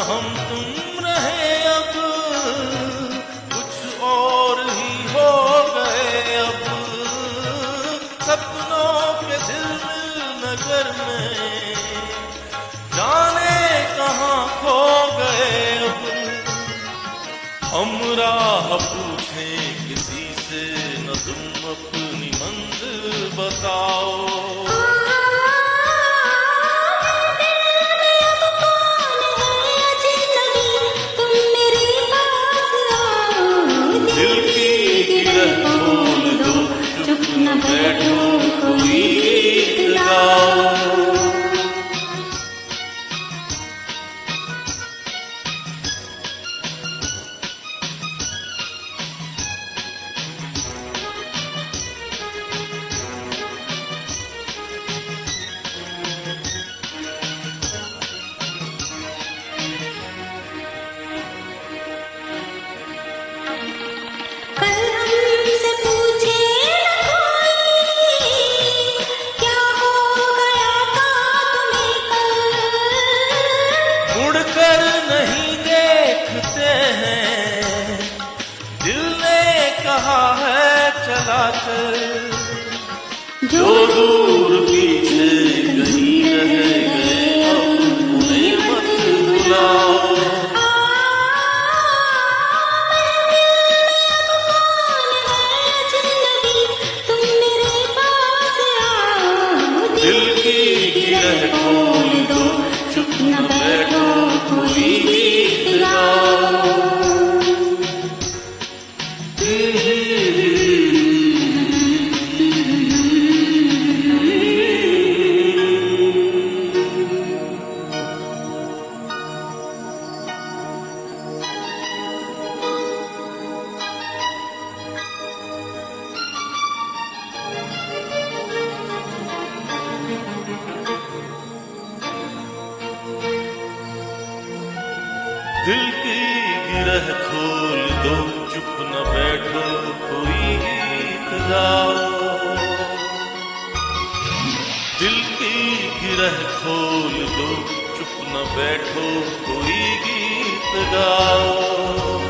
हम तुम रहे अब कुछ और ही हो गए अब सपनों के दिल नगर में जाने कहाँ खो गए अब हम राह पूछे किसी से न तुम अपनी मंजिल बताओ बैठो कोई गीत गाओ नहीं देखते हैं दिल ने कहा है चला चल जो दूर पीछे कहीं रह गए अब उन्हें मत बुलाओ दिल की गिरह खोल दो चुप न बैठो कोई गीत गाओ दिल की गिरह खोल दो चुप न बैठो कोई गीत गाओ दिल की गिरह खोल दो चुप न बैठो कोई गीत गाओ